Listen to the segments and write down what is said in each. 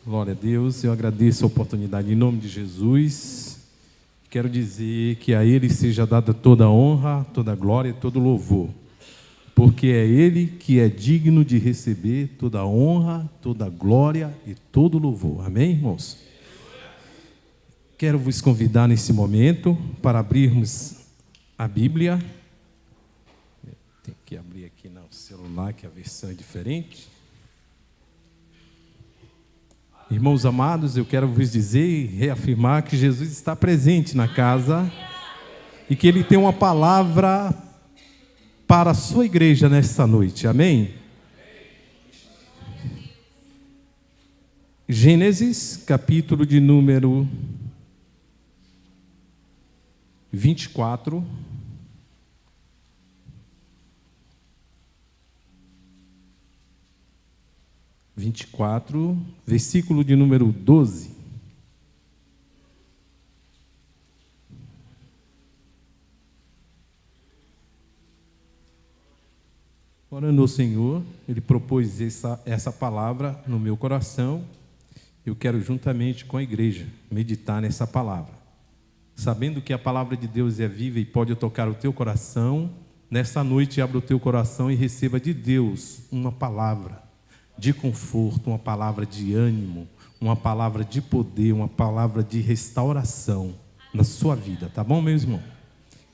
Glória a Deus, eu agradeço a oportunidade em nome de Jesus. Quero dizer que a Ele seja dada toda a honra, toda a glória e todo o louvor, porque é Ele que é digno de receber toda a honra, toda a glória e todo o louvor. Amém, irmãos? Quero vos convidar nesse momento para abrirmos a Bíblia. Tem que abrir aqui no celular, que a versão é diferente. Irmãos amados, eu quero vos dizer e reafirmar que Jesus está presente na casa e que Ele tem uma palavra para a sua igreja nesta noite. Amém? Gênesis, capítulo de número 24. Versículo de número 12. Orando ao Senhor, Ele propôs essa palavra no meu coração. Eu quero, juntamente com a igreja, meditar nessa palavra. Sabendo que a palavra de Deus é viva e pode tocar o teu coração, nessa noite abra o teu coração e receba de Deus uma palavra de conforto, uma palavra de ânimo, uma palavra de poder, uma palavra de restauração na sua vida, tá bom, meu irmão?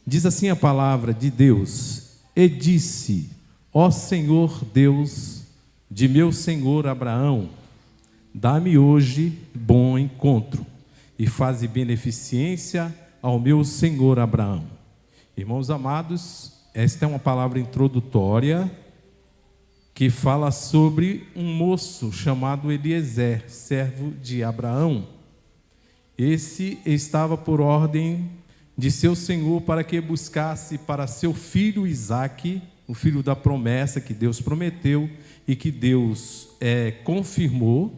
Diz assim a palavra de Deus: e disse, ó Senhor Deus de meu senhor Abraão, dá-me hoje bom encontro e faze beneficência ao meu senhor Abraão. Irmãos amados, esta é uma palavra introdutória que fala sobre um moço chamado Eliezer, servo de Abraão. Esse estava por ordem de seu senhor para que buscasse para seu filho Isaque, o filho da promessa que Deus prometeu e que Deus confirmou.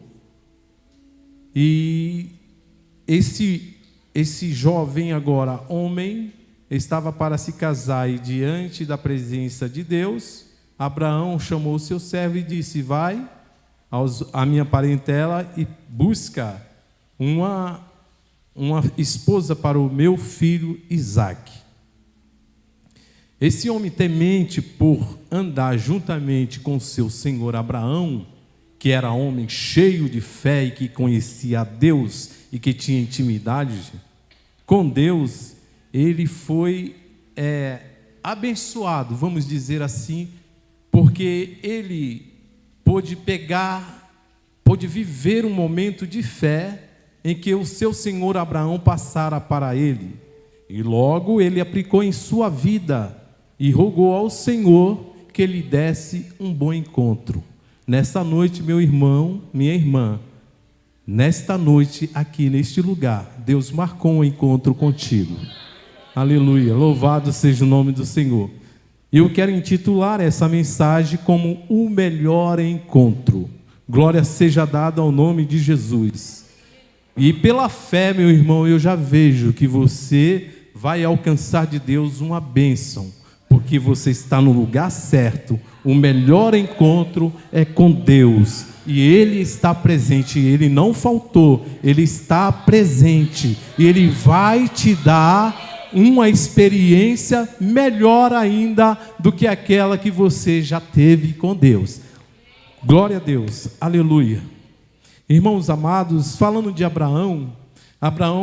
E esse jovem agora, homem, estava para se casar e diante da presença de Deus, Abraão chamou o seu servo e disse: vai à minha parentela e busca uma esposa para o meu filho Isaque. Esse homem temente por andar juntamente com seu senhor Abraão, que era homem cheio de fé e que conhecia a Deus e que tinha intimidade com Deus, ele foi abençoado, vamos dizer assim, porque ele pôde viver um momento de fé em que o seu senhor Abraão passara para ele. E logo ele aplicou em sua vida e rogou ao Senhor que ele desse um bom encontro. Nesta noite, meu irmão, minha irmã, nesta noite aqui neste lugar, Deus marcou um encontro contigo. Aleluia, louvado seja o nome do Senhor. Eu quero intitular essa mensagem como o melhor encontro. Glória seja dada ao nome de Jesus. E pela fé, meu irmão, eu já vejo que você vai alcançar de Deus uma bênção, porque você está no lugar certo. O melhor encontro é com Deus, e Ele está presente, Ele não faltou, Ele está presente, e Ele vai te dar uma experiência melhor ainda do que aquela que você já teve com Deus. Glória a Deus, aleluia. Irmãos amados, falando de Abraão,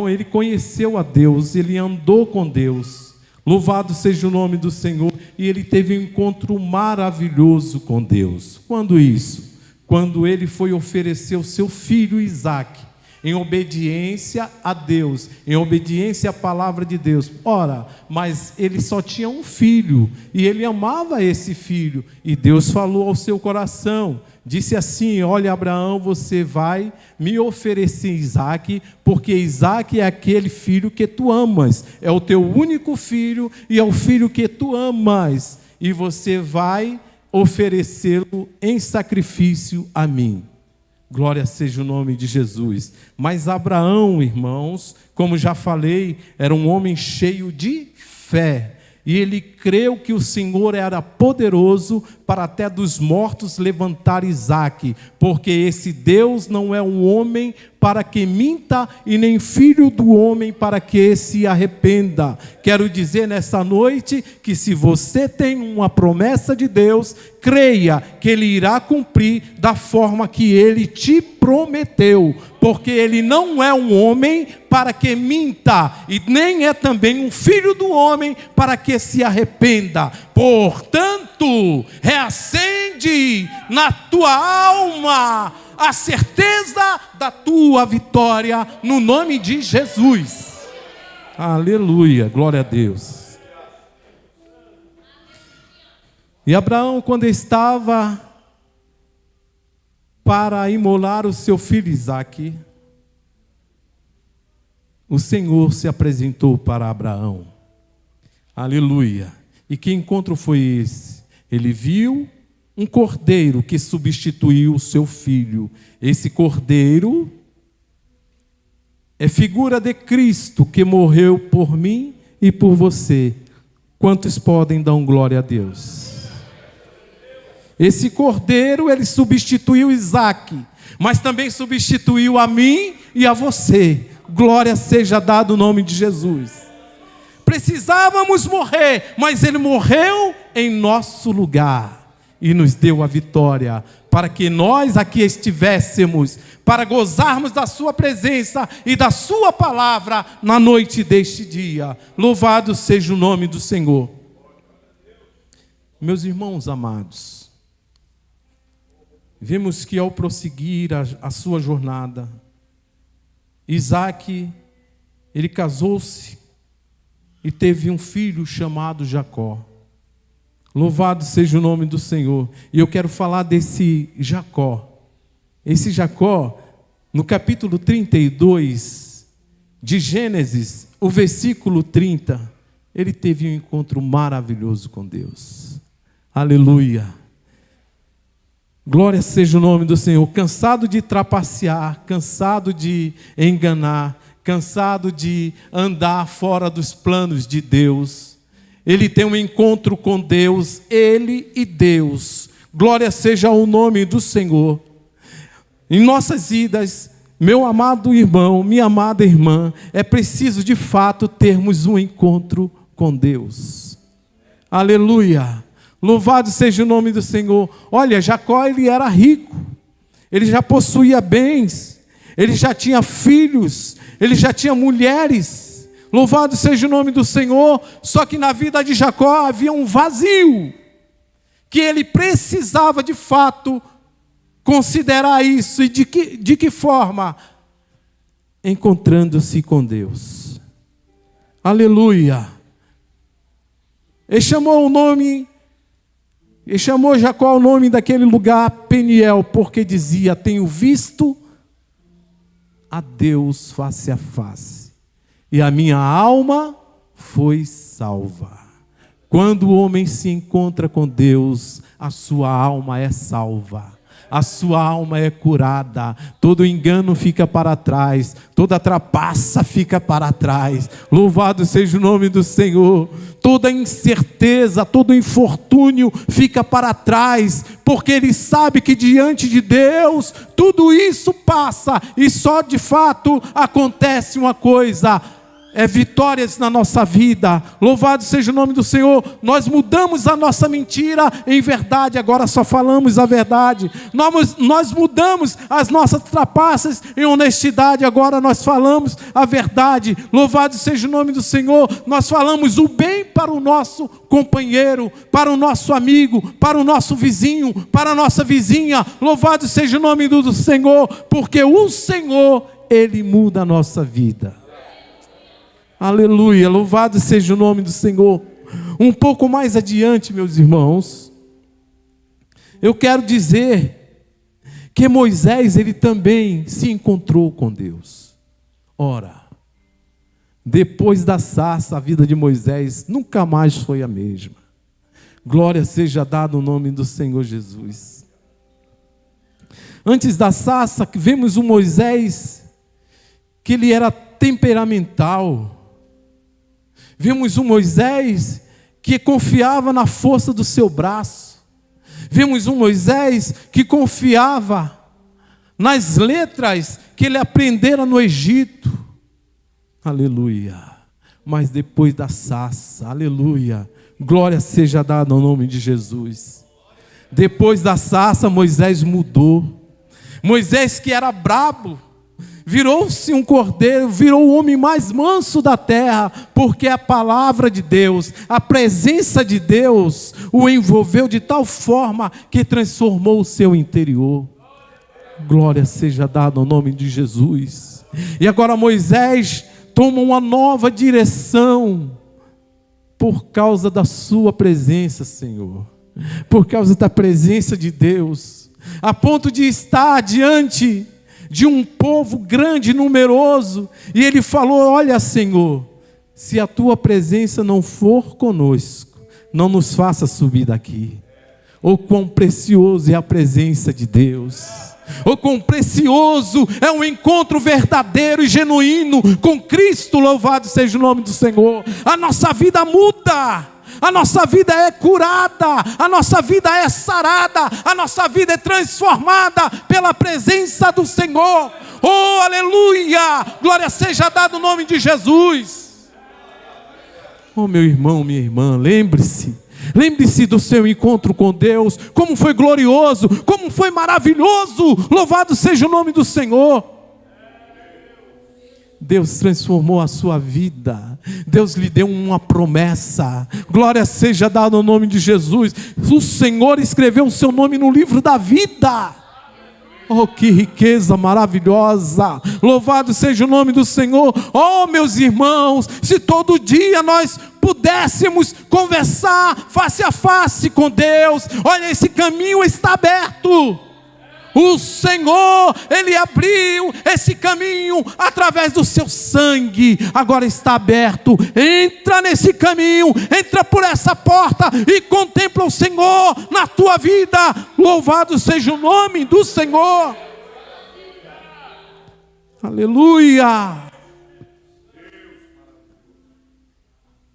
ele conheceu a Deus, ele andou com Deus. Louvado seja o nome do Senhor. E ele teve um encontro maravilhoso com Deus. Quando isso? Quando ele foi oferecer o seu filho Isaque, em obediência a Deus, em obediência à palavra de Deus. Ora, mas ele só tinha um filho, e ele amava esse filho, e Deus falou ao seu coração, disse assim: olha, Abraão, você vai me oferecer Isaque, porque Isaque é aquele filho que tu amas, é o teu único filho, e é o filho que tu amas, e você vai oferecê-lo em sacrifício a mim. Glória seja o nome de Jesus. Mas Abraão, irmãos, como já falei, era um homem cheio de fé. e ele creu que o Senhor era poderoso para até dos mortos levantar Isaque, porque esse Deus não é um homem para que minta, e nem filho do homem para que se arrependa. Quero dizer nessa noite que se você tem uma promessa de Deus, creia que Ele irá cumprir da forma que Ele te prometeu, porque Ele não é um homem para que minta, e nem é também um filho do homem para que se arrependa. Portanto, reacende na tua alma a certeza da tua vitória, no nome de Jesus. Aleluia, glória a Deus. E Abraão, quando estava para imolar o seu filho Isaque, o Senhor se apresentou para Abraão. Aleluia. E que encontro foi esse? Ele viu um cordeiro que substituiu o seu filho. Esse cordeiro é figura de Cristo que morreu por mim e por você. Quantos podem dar glória a Deus? Esse cordeiro, ele substituiu Isaque, mas também substituiu a mim e a você. Glória seja dada o nome de Jesus. Precisávamos morrer, mas ele morreu em nosso lugar e nos deu a vitória, para que nós aqui estivéssemos, para gozarmos da sua presença e da sua palavra na noite deste dia. Louvado seja o nome do Senhor. Meus irmãos amados, vemos que ao prosseguir a sua jornada, Isaque, ele casou-se e teve um filho chamado Jacó. Louvado seja o nome do Senhor. E eu quero falar desse Jacó. Esse Jacó, no capítulo 32 de Gênesis, o versículo 30, ele teve um encontro maravilhoso com Deus. Aleluia. Glória seja o nome do Senhor. Cansado de trapacear, cansado de enganar, cansado de andar fora dos planos de Deus, ele tem um encontro com Deus, ele e Deus. Glória seja ao nome do Senhor. Em nossas vidas, meu amado irmão, minha amada irmã, é preciso de fato termos um encontro com Deus. Aleluia. Louvado seja o nome do Senhor. Olha, Jacó, ele era rico, ele já possuía bens, ele já tinha filhos, ele já tinha mulheres. Louvado seja o nome do Senhor. Só que na vida de Jacó havia um vazio, que ele precisava de fato considerar isso. E de que forma? Encontrando-se com Deus. Aleluia. Ele chamou Jacó o nome daquele lugar Peniel, porque dizia: tenho visto a Deus face a face, e a minha alma foi salva. Quando o homem se encontra com Deus, a sua alma é salva, a sua alma é curada, todo engano fica para trás, toda trapaça fica para trás. Louvado seja o nome do Senhor. Toda incerteza, todo infortúnio fica para trás, porque ele sabe que diante de Deus tudo isso passa, e só de fato acontece uma coisa: é vitórias na nossa vida. Louvado seja o nome do Senhor. Nós mudamos a nossa mentira em verdade, agora só falamos a verdade. Nós mudamos as nossas trapaças em honestidade, agora nós falamos a verdade. Louvado seja o nome do Senhor. Nós falamos o bem para o nosso companheiro, para o nosso amigo, para o nosso vizinho, para a nossa vizinha. Louvado seja o nome do Senhor, porque o Senhor, Ele muda a nossa vida. Aleluia, louvado seja o nome do Senhor. Um pouco mais adiante, meus irmãos, eu quero dizer que Moisés, ele também se encontrou com Deus. Ora, depois da sarça, a vida de Moisés nunca mais foi a mesma. Glória seja dada o nome do Senhor Jesus. Antes da sarça, vemos o Moisés, que ele era temperamental. Vimos um Moisés que confiava na força do seu braço. Vimos um Moisés que confiava nas letras que ele aprendera no Egito. Aleluia. Mas depois da sarça, aleluia, glória seja dada ao nome de Jesus. Depois da sarça, Moisés mudou. Moisés, que era brabo, virou-se um cordeiro, virou o homem mais manso da terra, porque a palavra de Deus, a presença de Deus, o envolveu de tal forma que transformou o seu interior. Glória seja dada ao nome de Jesus. E agora Moisés toma uma nova direção, por causa da sua presença, Senhor, por causa da presença de Deus, a ponto de estar diante de um povo grande e numeroso, e ele falou: olha, Senhor, se a tua presença não for conosco, não nos faça subir daqui. Oh, quão precioso é a presença de Deus! Oh, quão precioso é um encontro verdadeiro e genuíno com Cristo. Louvado seja o nome do Senhor. A nossa vida muda, a nossa vida é curada, a nossa vida é sarada, a nossa vida é transformada pela presença do Senhor. Oh, aleluia, glória seja dada o nome de Jesus. Oh, meu irmão, minha irmã, lembre-se do seu encontro com Deus, como foi glorioso, como foi maravilhoso. Louvado seja o nome do Senhor. Deus transformou a sua vida, Deus lhe deu uma promessa. Glória seja dada ao nome de Jesus. O Senhor escreveu o seu nome no livro da vida. Oh, que riqueza maravilhosa. Louvado seja o nome do Senhor. Oh, meus irmãos, se todo dia nós pudéssemos conversar face a face com Deus, olha, esse caminho está aberto. O Senhor, Ele abriu esse caminho através do seu sangue, agora está aberto. Entra nesse caminho, entra por essa porta e contempla o Senhor na tua vida. Louvado seja o nome do Senhor. Aleluia.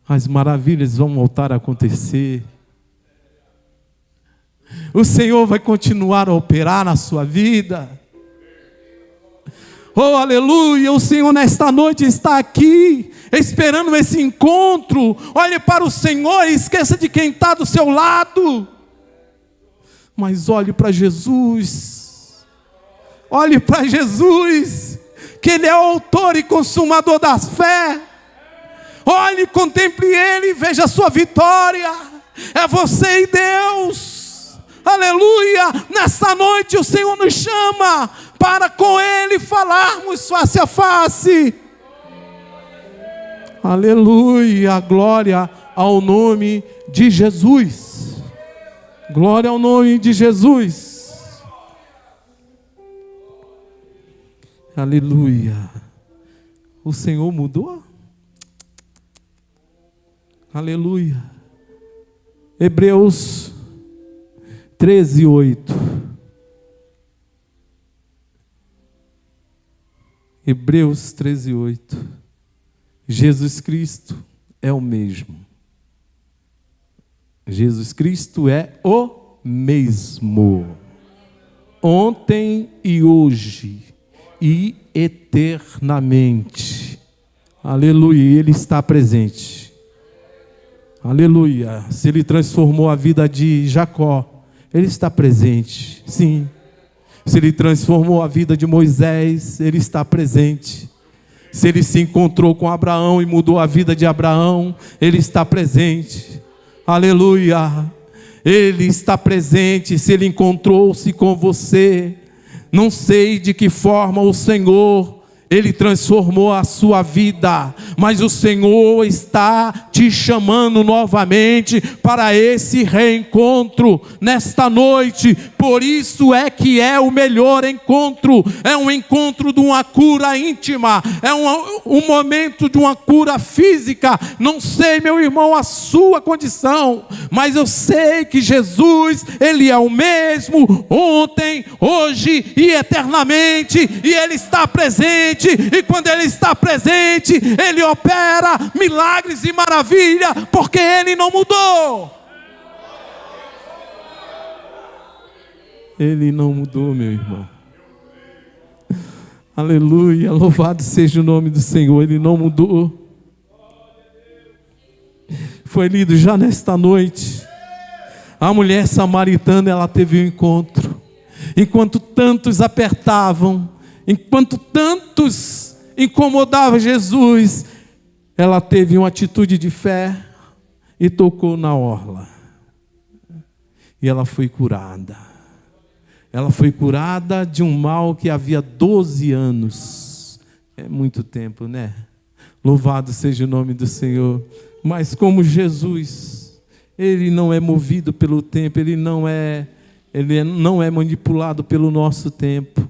As maravilhas vão voltar a acontecer. O Senhor vai continuar a operar na sua vida. Oh, aleluia, o Senhor nesta noite está aqui, esperando esse encontro. Olhe para o Senhor e esqueça de quem está do seu lado. Mas olhe para Jesus. Olhe para Jesus, que Ele é o autor e consumador da fé. Olhe, contemple Ele e veja a sua vitória. É você e Deus. Aleluia, nessa noite o Senhor nos chama para com Ele falarmos face a face. Aleluia, glória ao nome de Jesus. Glória ao nome de Jesus. Aleluia. O Senhor mudou? Aleluia. Hebreus 13:8. Hebreus 13:8. Jesus Cristo é o mesmo. Jesus Cristo é o mesmo. Ontem e hoje e eternamente. Aleluia, Ele está presente. Aleluia. Se Ele transformou a vida de Jacó, Ele está presente, sim. Se Ele transformou a vida de Moisés, Ele está presente. Se Ele se encontrou com Abraão e mudou a vida de Abraão, Ele está presente. Aleluia. Ele está presente. Se Ele encontrou-se com você, não sei de que forma o Senhor, Ele transformou a sua vida, mas o Senhor está te chamando novamente para esse reencontro nesta noite. Por isso é que é o melhor encontro. É um encontro de uma cura íntima, é um momento de uma cura física. Não sei, meu irmão, a sua condição, mas eu sei que Jesus, Ele é o mesmo ontem, hoje e eternamente, e Ele está presente. presente, e quando Ele está presente, Ele opera milagres e maravilha, porque Ele não mudou. Ele não mudou, meu irmão. Aleluia, louvado seja o nome do Senhor. Ele não mudou. Foi lido já nesta noite. A mulher samaritana, ela teve um encontro. Enquanto tantos apertavam, enquanto tantos incomodavam Jesus, ela teve uma atitude de fé e tocou na orla. E ela foi curada. Ela foi curada de um mal que havia 12 anos. É muito tempo, né? Louvado seja o nome do Senhor. Mas como Jesus, Ele não é movido pelo tempo, Ele não é manipulado pelo nosso tempo.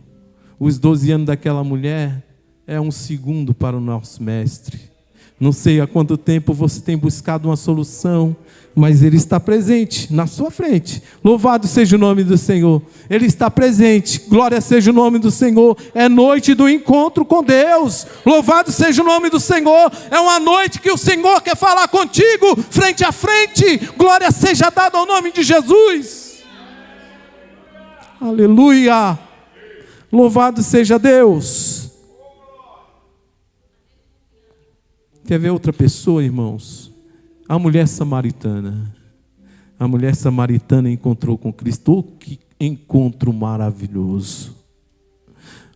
Os 12 anos daquela mulher é um segundo para o nosso Mestre. Não sei há quanto tempo você tem buscado uma solução, mas Ele está presente na sua frente. Louvado seja o nome do Senhor. Ele está presente. Glória seja o nome do Senhor. É noite do encontro com Deus. Louvado seja o nome do Senhor. É uma noite que o Senhor quer falar contigo, frente a frente. Glória seja dada ao nome de Jesus. Aleluia. Louvado seja Deus. Quer ver outra pessoa, irmãos? A mulher samaritana. A mulher samaritana encontrou com Cristo. Oh, que encontro maravilhoso.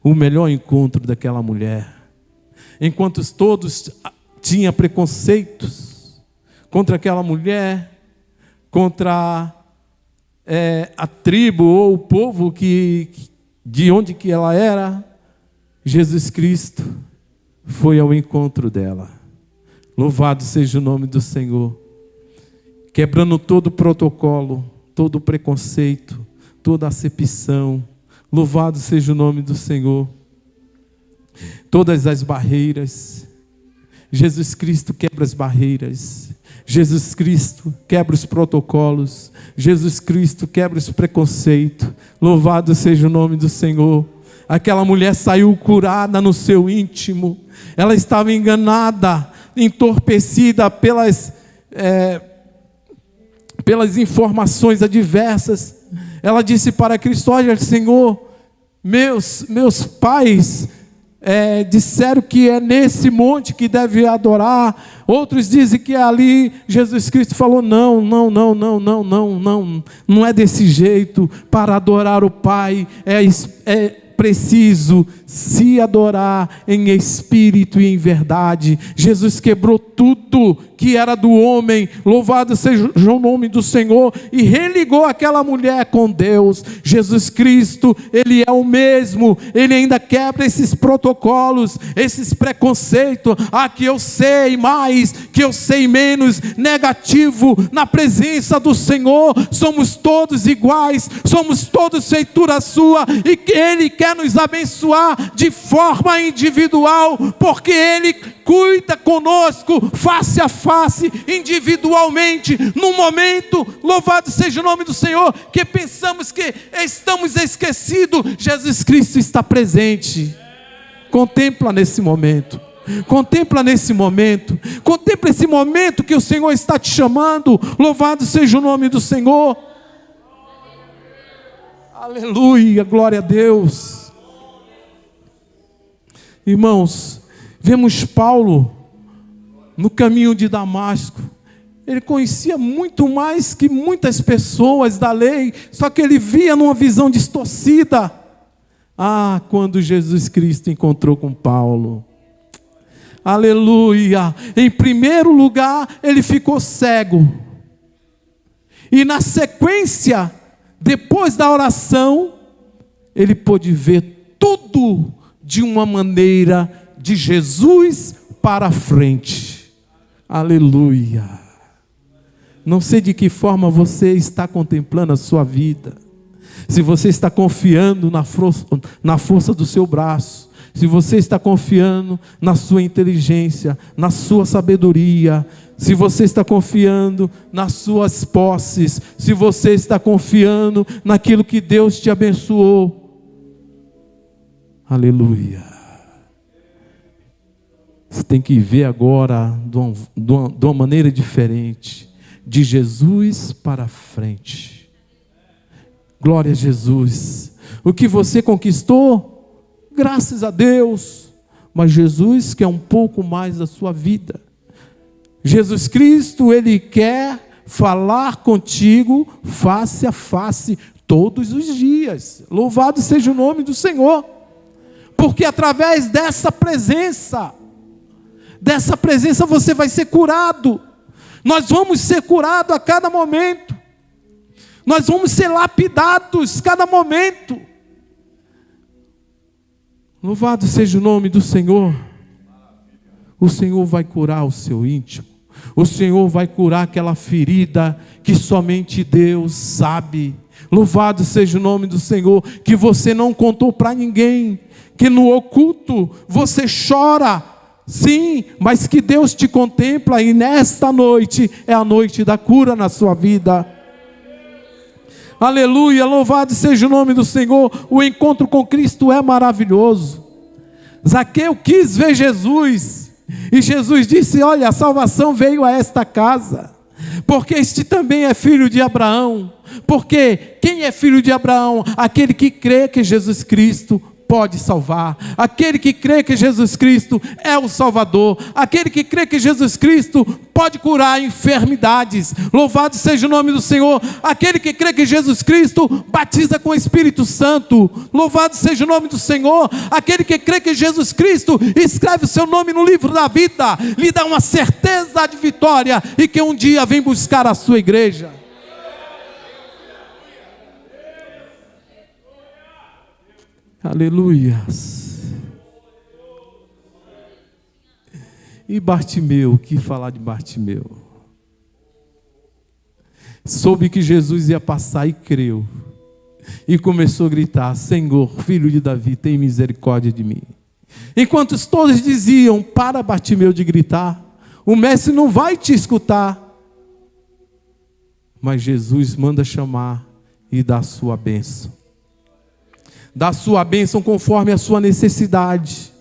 O melhor encontro daquela mulher. Enquanto todos tinham preconceitos contra aquela mulher, contra a tribo ou o povo de onde que ela era, Jesus Cristo foi ao encontro dela. Louvado seja o nome do Senhor. Quebrando todo o protocolo, todo o preconceito, toda a acepção. Louvado seja o nome do Senhor. Todas as barreiras. Jesus Cristo quebra as barreiras. Jesus Cristo quebra os protocolos. Jesus Cristo quebra os preconceitos. Louvado seja o nome do Senhor. Aquela mulher saiu curada no seu íntimo. Ela estava enganada, entorpecida pelas informações adversas. Ela disse para Cristo: olha, Senhor, meus pais disseram que é nesse monte que deve adorar. Outros dizem que é ali. Jesus Cristo falou: não é desse jeito. Para adorar o Pai é preciso se adorar em espírito e em verdade. Jesus quebrou tudo que era do homem, louvado seja o nome do Senhor, e religou aquela mulher com Deus. Jesus Cristo, Ele é o mesmo. Ele ainda quebra esses protocolos, esses preconceitos. Que eu sei mais, que eu sei menos. Negativo. Na presença do Senhor somos todos iguais, somos todos feitura sua, e que Ele quer nos abençoar de forma individual, porque Ele cuida conosco face a face, individualmente, no momento. Louvado seja o nome do Senhor, que pensamos que estamos esquecidos. Jesus Cristo está presente. Contempla nesse momento. Contempla nesse momento. Contempla esse momento que o Senhor está te chamando. Louvado seja o nome do Senhor. Aleluia, glória a Deus. Irmãos, vemos Paulo no caminho de Damasco. Ele conhecia muito mais que muitas pessoas da lei, só que ele via numa visão distorcida. Quando Jesus Cristo encontrou com Paulo, aleluia, em primeiro lugar ele ficou cego, e na sequência, depois da oração, ele pôde ver tudo de uma maneira de Jesus para frente. Aleluia. Não sei de que forma você está contemplando a sua vida. Se você está confiando na força do seu braço, se você está confiando na sua inteligência, na sua sabedoria, se você está confiando nas suas posses, se você está confiando naquilo que Deus te abençoou. Aleluia. tem que ver agora de uma maneira diferente, de Jesus para frente. Glória a Jesus. O que você conquistou, graças a Deus, mas Jesus quer um pouco mais da sua vida. Jesus Cristo, Ele quer falar contigo face a face, todos os dias. Louvado seja o nome do Senhor, porque através dessa presença você vai ser curado. Nós vamos ser curados a cada momento, nós vamos ser lapidados a cada momento. Louvado seja o nome do Senhor. O Senhor vai curar o seu íntimo, o Senhor vai curar aquela ferida que somente Deus sabe. Louvado seja o nome do Senhor, que você não contou para ninguém, que no oculto você chora, sim, mas que Deus te contempla, e nesta noite é a noite da cura na sua vida. Aleluia, louvado seja o nome do Senhor. O encontro com Cristo é maravilhoso. Zaqueu quis ver Jesus, e Jesus disse: olha, a salvação veio a esta casa, porque este também é filho de Abraão. Porque quem é filho de Abraão? Aquele que crê que Jesus Cristo pode salvar, aquele que crê que Jesus Cristo é o Salvador, aquele que crê que Jesus Cristo pode curar enfermidades. Louvado seja o nome do Senhor. Aquele que crê que Jesus Cristo batiza com o Espírito Santo. Louvado seja o nome do Senhor. Aquele que crê que Jesus Cristo escreve o seu nome no livro da vida, lhe dá uma certeza de vitória, e que um dia vem buscar a sua igreja. Aleluias. E Bartimeu, o que falar de Bartimeu? Soube que Jesus ia passar e creu, e começou a gritar: Senhor, filho de Davi, tem misericórdia de mim. Enquanto todos diziam: para, Bartimeu, de gritar, o mestre não vai te escutar. Mas Jesus manda chamar e dá a sua bênção. Da sua bênção conforme a sua necessidade.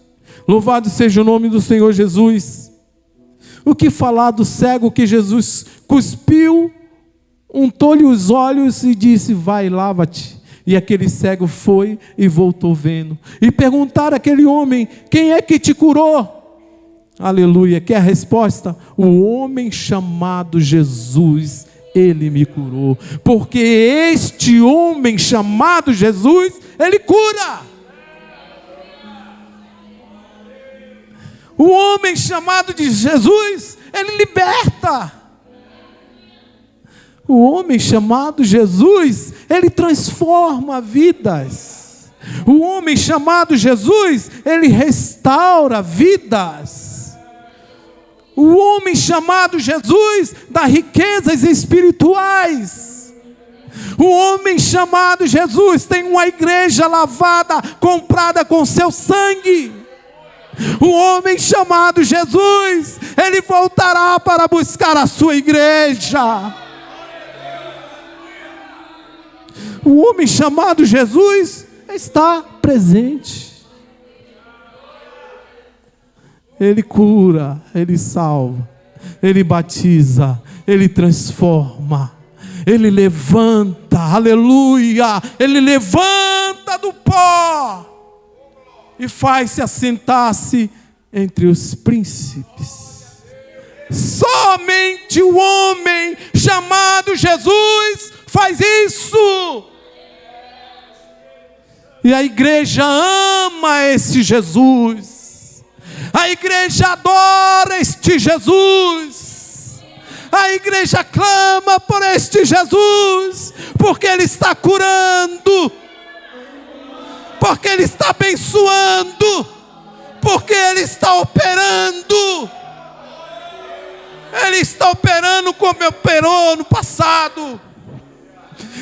Louvado seja o nome do Senhor Jesus. O que falar do cego que Jesus cuspiu, untou-lhe os olhos e disse: vai, lava-te. E aquele cego foi e voltou vendo. E perguntaram àquele homem: quem é que te curou? Aleluia. Quer a resposta? O homem chamado Jesus, ele me curou. Porque este homem chamado Jesus, ele cura. O homem chamado de Jesus, ele liberta. O homem chamado Jesus, ele transforma vidas. O homem chamado Jesus, ele restaura vidas. O homem chamado Jesus dá riquezas espirituais. O homem chamado Jesus tem uma igreja lavada, comprada com seu sangue. O homem chamado Jesus, ele voltará para buscar a sua igreja. O homem chamado Jesus está presente. Ele cura, ele salva, ele batiza, ele transforma, ele levanta, aleluia, ele levanta do pó e faz-se assentar-se entre os príncipes. Somente o homem chamado Jesus faz isso. E a igreja ama esse Jesus. A igreja adora este Jesus. A igreja clama por este Jesus, porque Ele está curando, porque Ele está abençoando, porque Ele está operando. Ele está operando como operou no passado.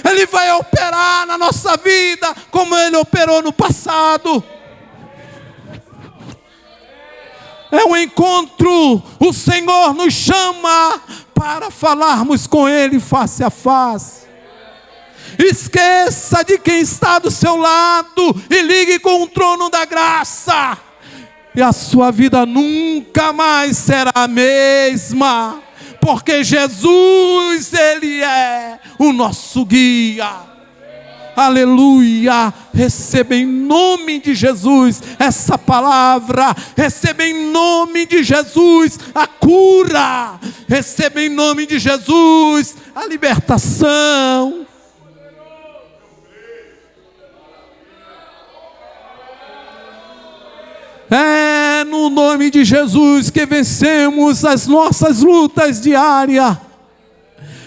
Ele vai operar na nossa vida como Ele operou no passado. É um encontro. O Senhor nos chama para falarmos com Ele face a face. Esqueça de quem está do seu lado e ligue com o trono da graça. e a sua vida nunca mais será a mesma, porque Jesus, Ele é o nosso guia. Aleluia. Receba em nome de Jesus essa palavra. Receba em nome de Jesus a cura. Receba em nome de Jesus a libertação. É no nome de Jesus que vencemos as nossas lutas diárias,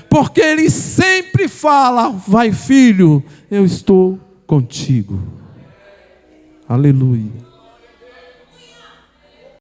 porque Ele sempre fala: vai, filho, eu estou contigo. Aleluia.